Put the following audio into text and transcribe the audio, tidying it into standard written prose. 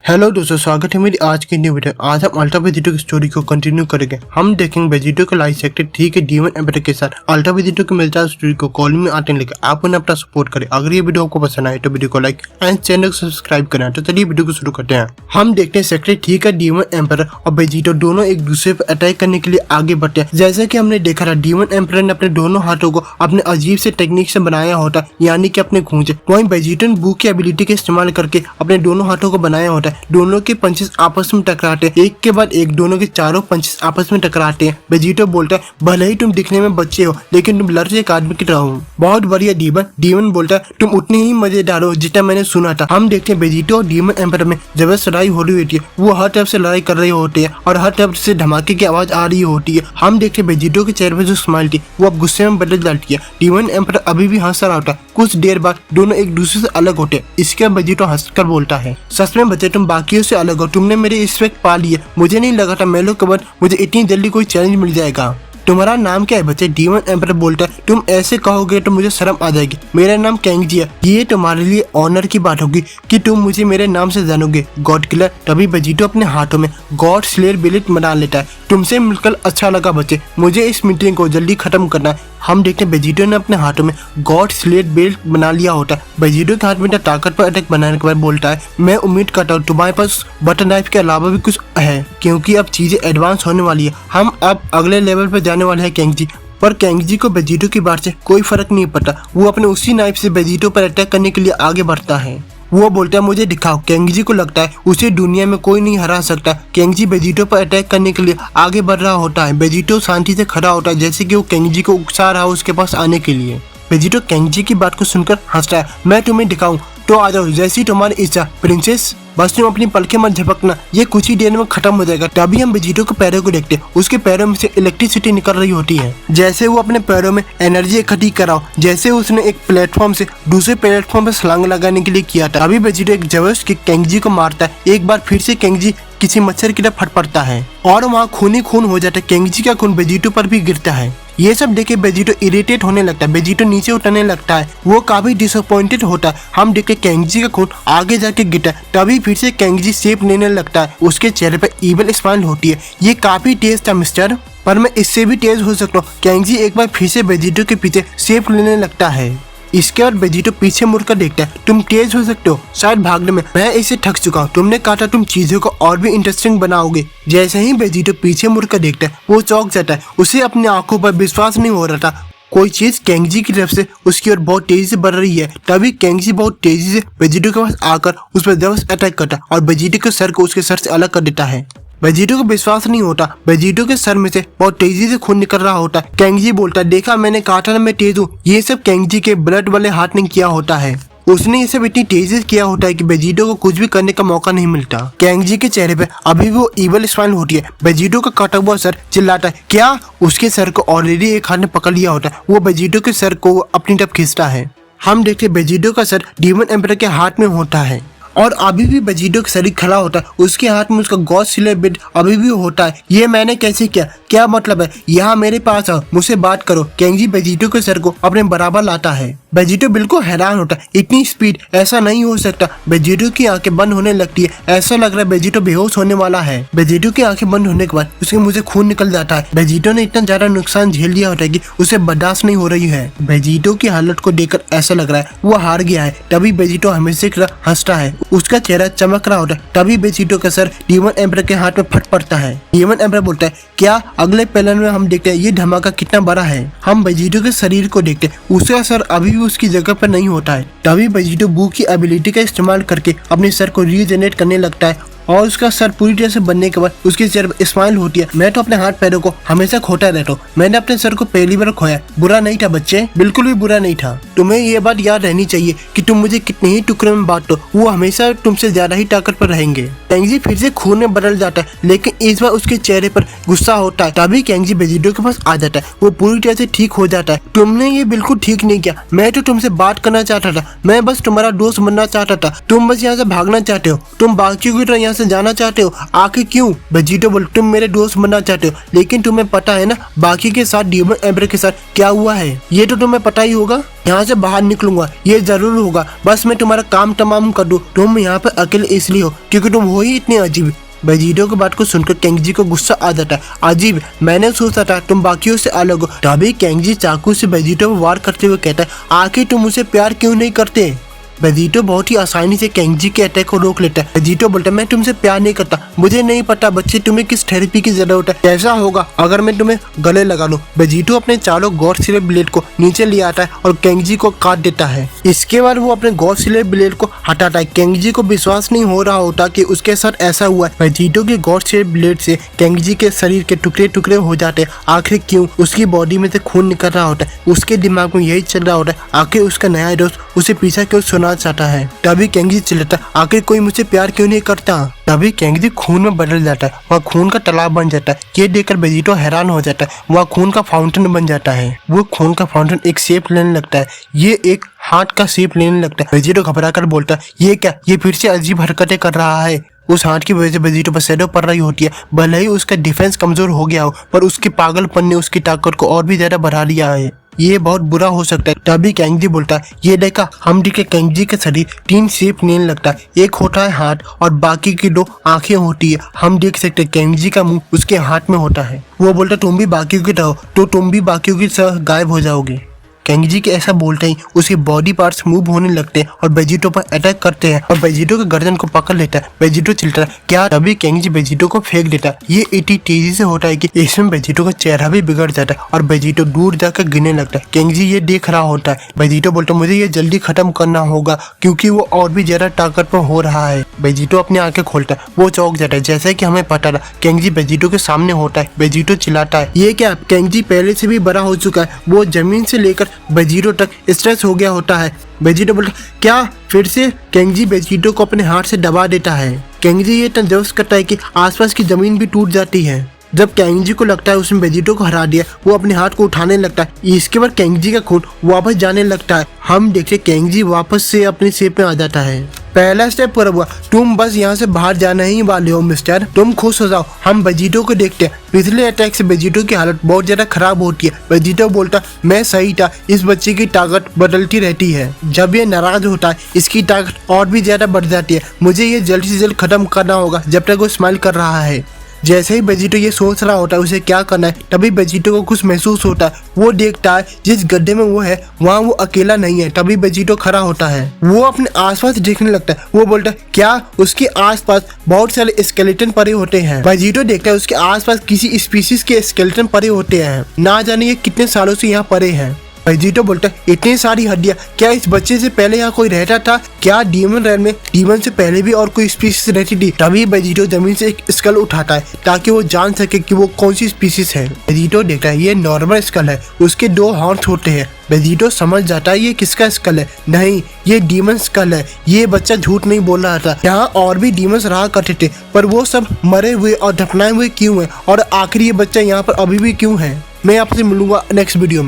Hello दोस्तों, स्वागत है मेरी आज की न्यू वीडियो। आज हम अल्ट्रा वेजिटो की स्टोरी को कंटिन्यू करेंगे। हम देखेंगे वेजिटो का लाइफ सेक्टर ठीक है डीमन एम्परर के साथ अल्ट्रा वेजिटो को मिलता है स्टोरी को कॉल में आते लेकर आप उन्हें अपना सपोर्ट करें। अगर ये वीडियो आपको पसंद आए तो वीडियो को लाइक एंड चैनल को सब्सक्राइब करें। तो चलिए वीडियो को शुरू करते हैं। हम देखते हैं सेक्टर ठीक है डीमन एम्परर और वेजिटो दोनों एक दूसरे पर अटैक करने के लिए आगे बढ़ते हैं। जैसे कि हमने देखा था डीमन एम्परर ने अपने दोनों हाथों को अपने अजीब से टेक्निक से बनाया होता है, यानी कि अपने खूंचे। वहीं वेजिटो ने बू की एबिलिटी का इस्तेमाल करके अपने दोनों हाथों को बनाया होता है। दोनों के पंचेस आपस में टकराते हैं, एक के बाद एक दोनों के चारों पंचेस आपस में टकराते हैं। वेजिटो बोलता है भले ही तुम दिखने में बच्चे हो लेकिन तुम लड़ से एक आदमी की तरह हो। बहुत बढ़िया डीमन। डीमन बोलता है तुम उतने ही मजेदार हो जितना मैंने सुना था। हम देखते हैं वेजिटो और डीमन एम्परर में जबरदस्त लड़ाई हो रही होती है। वो हर तरफ से लड़ाई कर रहे होते हैं और हर तरफ से धमाके की आवाज आ रही होती है। हम देखते हैं वेजिटो के चेहरे पर जो स्माइल थी वो अब गुस्से में बदल जाती है। डीमन एम्परर अभी भी हंस रहा होता है। कुछ देर बाद दोनों एक दूसरे से अलग होते हैं। इसके बाद वेजिटो हंसकर बोलता है सच में बच्चे तुम बाकियों से अलग हो। तुमने मेरी रिस्पेक्ट पा ली है। मुझे नहीं लगा था मेलो के बाद मुझे इतनी जल्दी कोई चैलेंज मिल जाएगा। तुम्हारा नाम क्या है बच्चे? डीमन एम्परर बोलता है तुम ऐसे कहोगे तो मुझे शर्म आ जाएगी। मेरा नाम कैंगजी है। ये तुम्हारे लिए ऑनर की बात होगी कि तुम मुझे मेरे नाम से जानोगे, गॉड किलर। तभी वेजिटो अपने हाथों में गॉड स्लेयर बेल्ट बना लेता है। तुमसे मिलकर अच्छा लगा बच्चे, मुझे इस मीटिंग को जल्दी खत्म करना है। हम देखते हैं वेजिटो ने अपने हाथों में गॉड स्लेयर बेल्ट बना लिया होता है। वेजिटो के हाथ में ताकत पर अटैक बनाने के बाद बोलता है मैं उम्मीद करता हूँ तुम्हारे पास बटन नाइफ के अलावा भी कुछ है, क्योंकि अब चीजें एडवांस होने वाली है। हम अब अगले लेवल पर जाने वाले हैं कैंगजी। पर कैंगजी को वेजिटो की बात से कोई फर्क नहीं पड़ता। वो अपने उसी नाइफ से वेजिटो पर अटैक करने के लिए आगे बढ़ता है। वो बोलता है मुझे दिखाओ। कैंगजी को लगता है उसे दुनिया में कोई नहीं हरा सकता। कैंगजी वेजिटो पर अटैक करने के लिए आगे बढ़ रहा होता है। वेजिटो शांति से खड़ा होता है जैसे कि वो कैंगजी को उकसा रहा हो उसके पास आने के लिए। वेजिटो कैंगजी की बात को सुनकर हंसता है। मैं तुम्हें दिखाऊं तो आ जाओ, जैसी तुम्हारी इच्छा प्रिंसेस। बस तुम अपनी पलकें मत झपकना, ये कुछ ही देर में खत्म हो जाएगा। तभी हम वेजिटो के पैरों को देखते, उसके पैरों में से इलेक्ट्रिसिटी निकल रही होती है। जैसे वो अपने पैरों में एनर्जी इकट्ठी कराओ, जैसे उसने एक प्लेटफॉर्म से दूसरे प्लेटफॉर्म पर छलांग लगाने के लिए किया था। अभी वेजिटो एक जबरदस्त किक कैंगजी को मारता है। एक बार फिर से कैंगजी किसी मच्छर की तरफ फट पड़ता है और वहाँ खून ही खून हो जाता है। कैंगजी का खून वेजिटो पर भी गिरता है। ये सब देखे वेजिटो इरिटेट होने लगता है। वेजिटो नीचे उतरने लगता है। वो काफी डिसअपॉइंटेड होता है। हम देखे कैंगजी का खून आगे जाके गिरता है। तभी फिर से कैंगजी शेप लेने लगता है। उसके चेहरे पर इविल स्माइल होती है। ये काफी तेज था मिस्टर, पर मैं इससे भी तेज हो सकता हूँ। कैंगजी एक बार फिर से वेजिटो के पीछे शेप लेने लगता है। इसके बाद वेजिटो पीछे मुड़कर देखता है। तुम तेज हो सकते हो शायद भागने में, मैं इसे थक चुका हूँ। तुमने कहा था तुम चीजों को और भी इंटरेस्टिंग बनाओगे। जैसे ही वेजिटो पीछे मुड़कर देखता है वो चौंक जाता है। उसे अपनी आंखों पर विश्वास नहीं हो रहा था। कोई चीज कैंगजी की तरफ से उसकी ओर बहुत तेजी से बढ़ रही है। तभी कैंगजी बहुत तेजी से वेजिटो के पास आकर उस पर जबरदस्त अटैक करता है और वेजिटो के सर को उसके सर से अलग कर देता है। वेजिटो को विश्वास नहीं होता। वेजिटो के सर में से बहुत तेजी से खून निकल रहा होता है। कैंगजी बोलता है देखा, मैंने कहा था ना मैं तेज हूँ। ये सब कैंगजी के ब्लड वाले हाथ ने किया होता है। उसने ये सब इतनी तेजी से किया होता है कि वेजिटो को कुछ भी करने का मौका नहीं मिलता। कैंगजी के चेहरे पे अभी भी वो इविल स्माइल होती है। वेजिटो का कटा हुआ सर चिल्लाता है क्या? उसके सर को ऑलरेडी एक हाथ ने पकड़ लिया होता है। वो वेजिटो के सर को अपनी तरफ खींचता है। हम देखते वेजिटो का सर डीमन एम्परर के हाथ में होता है और अभी भी वेजिटो का शरीर खड़ा होता है। उसके हाथ में उसका गॉड स्लेयर बेल्ट अभी भी होता है। ये मैंने कैसे किया? क्या मतलब है? यहाँ मेरे पास आओ, मुझसे बात करो। कैंगजी वेजिटो के सर को अपने बराबर लाता है। वेजिटो बिल्कुल हैरान होता है। इतनी स्पीड, ऐसा नहीं हो सकता। वेजिटो की आंखें बंद होने लगती है। ऐसा लग रहा है वेजिटो बेहोश होने वाला है। वेजिटो की आंखें बंद होने के बाद उसके मुंह से खून निकल जाता है। वेजिटो ने इतना ज्यादा नुकसान झेल लिया होता है कि उसे बर्दाश्त नहीं हो रही है। वेजिटो की हालत को देखकर ऐसा लग रहा है वो हार गया है। तभी वेजिटो हमेशा की तरह हंसता है। उसका चेहरा चमक रहा होता है। तभी वेजिटो का सर डीमन एम्परर के हाथ में फट पड़ता है। डीमन एम्परर बोलता है क्या? अगले पैनल में हम देखते हैं ये धमाका कितना बड़ा है। हम वेजिटो के शरीर को देखते हैं। उसका सर अभी भी उसकी जगह पर नहीं होता है। तभी वेजिटो बू की एबिलिटी का इस्तेमाल करके अपने सर को रीजनरेट करने लगता है और उसका सर पूरी तरह से बनने के बाद उसके चेहरे पर स्माइल होती है। मैं तो अपने हाथ पैरों को हमेशा खोता रहता हूँ। मैंने अपने सर को पहली बार खोया। बुरा नहीं था बच्चे, बिल्कुल भी बुरा नहीं था। तुम्हें ये बात याद रहनी चाहिए कि तुम मुझे कितने ही टुकड़े में बांटो, वो हमेशा तुमसे ज्यादा ही ताकत पर रहेंगे। कैंगजी फिर से खून में बदल जाता है, लेकिन इस बार उसके चेहरे पर गुस्सा होता है। तभी कैंगजी वेजिटो के पास आ जाता है। वो पूरी तरह से ठीक हो जाता है। तुमने ये बिल्कुल ठीक नहीं किया। मैं तो तुमसे बात करना चाहता था। मैं बस तुम्हारा दोस्त बनना चाहता था। तुम बस यहाँ से भागना चाहते हो। तुम बाकियों की तरह यहाँ से जाना चाहते हो? आखिर क्यों? वेजिटो बोलता तुम मेरे दोस्त बनना चाहते हो, लेकिन तुम्हें पता है ना बाकी के साथ डीमन एम्पर के साथ क्या हुआ है? ये तो तुम्हें पता ही होगा। यहाँ से बाहर निकलूंगा ये जरूर होगा, बस मैं तुम्हारा काम तमाम कर दूं। तुम यहाँ पे अकेले इसलिए हो क्योंकि तुम हो ही इतने अजीब। वेजिटो की बात को सुनकर केंगजी को गुस्सा आ जाता है। अजीब, मैंने सोचा था तुम बाकियों से अलग हो। तभी केंगजी चाकू से वेजिटो पर वार करते हुए कहता है, आखिर तुम मुझसे प्यार क्यों नहीं करते? वेजिटो बहुत ही आसानी से केंगजी के अटैक को रोक लेता है। वेजिटो बोलता है, मैं तुमसे प्यार नहीं करता। मुझे नहीं पता बच्चे तुम्हें किस थेरेपी की जरूरत है। कैसा होगा अगर मैं तुम्हें गले लगा लूं? वेजिटो अपने चारों गॉड स्लेयर ब्लेड को नीचे ले आता है और केंगजी को काट देता है। इसके बाद वो अपने गॉड स्लेयर ब्लेड को हटाता है। केंगजी को विश्वास नहीं हो रहा होता कि उसके साथ ऐसा हुआ है। वेजिटो के गॉड स्लेयर ब्लेड से केंगजी के शरीर के टुकड़े टुकड़े हो जाते हैं। आखिर क्यों? उसकी बॉडी में से खून निकल रहा होता है। उसके दिमाग में यही चल रहा होता है, आखिर उसका नया दोस्त उसे पीछा क्यों सुना चाहता है। तभी केंगजी चिल्लाता, आखिर कोई मुझसे प्यार क्यों नहीं करता? तभी केंगजी खून में बदल जाता है। वह खून का तालाब बन जाता है। ये देखकर वेजिटो हैरान हो जाता है। वह खून का फाउंटेन बन जाता है। वो खून का फाउंटेन एक शेप लेने लगता है। ये एक हार्ट का शेप लेने लगता है। वेजिटो घबरा कर बोलता है, ये क्या? ये फिर से अजीब हरकतें कर रहा है। उस हार्ट की वजह से वेजिटो पर शैडो पड़ रही होती है। भले ही उसका डिफेंस कमजोर हो गया हो, पर उसके पागलपन ने उसकी ताकत को और भी ज्यादा बढ़ा दिया है। ये बहुत बुरा हो सकता है। तभी केंगजी बोलता है, ये देखा हमडी के केंगजी के शरीर 3 शेप लेने लगता है। एक होता है हाथ और बाकी की 2 आंखें होती है। हम देख सकते हैं केंगजी का मुंह उसके हाथ में होता है। वो बोलता तुम भी बाकियों की तरह, तो तुम भी बाकियों की तरह गायब हो जाओगे। केंगजी के ऐसा बोलते ही उसके बॉडी पार्ट्स मूव होने लगते हैं और वेजिटो पर अटैक करते हैं और वेजिटो के गर्दन को पकड़ लेता है। वेजिटो चिल्लाता है, क्या? तभी केंगजी वेजिटो को फेंक देता है। ये इतनी तेजी से होता है कि इसमें वेजिटो का चेहरा भी बिगड़ जाता है और वेजिटो दूर जाकर गिरने लगता है। केंगजी ये देख रहा होता है। वेजिटो बोलता है, मुझे ये जल्दी खत्म करना होगा क्योंकि वो और भी ज्यादा ताकतवर हो रहा है। वेजिटो अपनी आंखें खोलता है। वो चौंक जाता है। जैसे कि हमें पता था केंगजी वेजिटो के सामने होता है। वेजिटो चिल्लाता है, ये क्या? केंगजी पहले से भी बड़ा हो चुका है। वो जमीन से लेकर वेजिटो तक स्ट्रेच हो गया होता है। वेजिटो बोलता, क्या? फिर से? केंगजी वेजिटो को अपने हाथ से दबा देता है। केंगजी ये तंजोस करता है कि आसपास की जमीन भी टूट जाती है। जब केंगजी को लगता है उसने वेजिटो को हरा दिया, वो अपने हाथ को उठाने लगता है। इसके बाद केंगजी का खून वापस जाने लगता है। हम देखते केंगजी वापस से अपनी शेप में आ जाता है। पहला स्टेप पूरा हुआ। तुम बस यहाँ से बाहर जाना ही वाले हो मिस्टर, तुम खुश हो जाओ। हम वेजिटो को देखते हैं। पिछले अटैक से वेजिटो की हालत बहुत ज्यादा खराब होती है। वेजिटो बोलता, मैं सही था, इस बच्चे की ताकत बदलती रहती है। जब ये नाराज होता है इसकी ताकत और भी ज्यादा बढ़ जाती है। मुझे ये जल्द से जल्द खत्म करना होगा जब तक वो स्माइल कर रहा है। जैसे ही वेजिटो ये सोच रहा होता है उसे क्या करना है, तभी वेजिटो को कुछ महसूस होता है। वो देखता है जिस गड्ढे में वो है वहाँ वो अकेला नहीं है। तभी वेजिटो खड़ा होता है। वो अपने आसपास देखने लगता है। वो बोलता है, क्या? उसके आसपास बहुत सारे स्केलेटन पड़े होते हैं। वेजिटो देखता है उसके आसपास किसी स्पीशीज के स्केलेटन पड़े होते हैं। ना जाने ये कितने सालों से यहाँ पड़े हैं। वेजिटो बोलता है, इतनी सारी हड्डियां, क्या इस बच्चे से पहले यहाँ कोई रहता था? क्या डीमन रैन में डीमन से पहले भी और कोई स्पीशीज रहती थी? तभी वेजिटो जमीन से एक स्कल उठाता है ताकि वो जान सके कि वो कौन सी स्पीशीज है। वेजिटो देखता है ये नॉर्मल स्कल है, उसके 2 हॉर्न्स होते हैं। वेजिटो समझ जाता है ये किसका स्कल है। नहीं, ये डीमन स्कल है। ये बच्चा झूठ नहीं बोल रहा था। यहाँ और भी डीमंस रहा करते थे, पर वो सब मरे हुए और दफनाए हुए क्यों हैं? और आखिर ये बच्चा यहाँ पर अभी भी क्यों है? मैं आपसे मिलूंगा नेक्स्ट वीडियो में।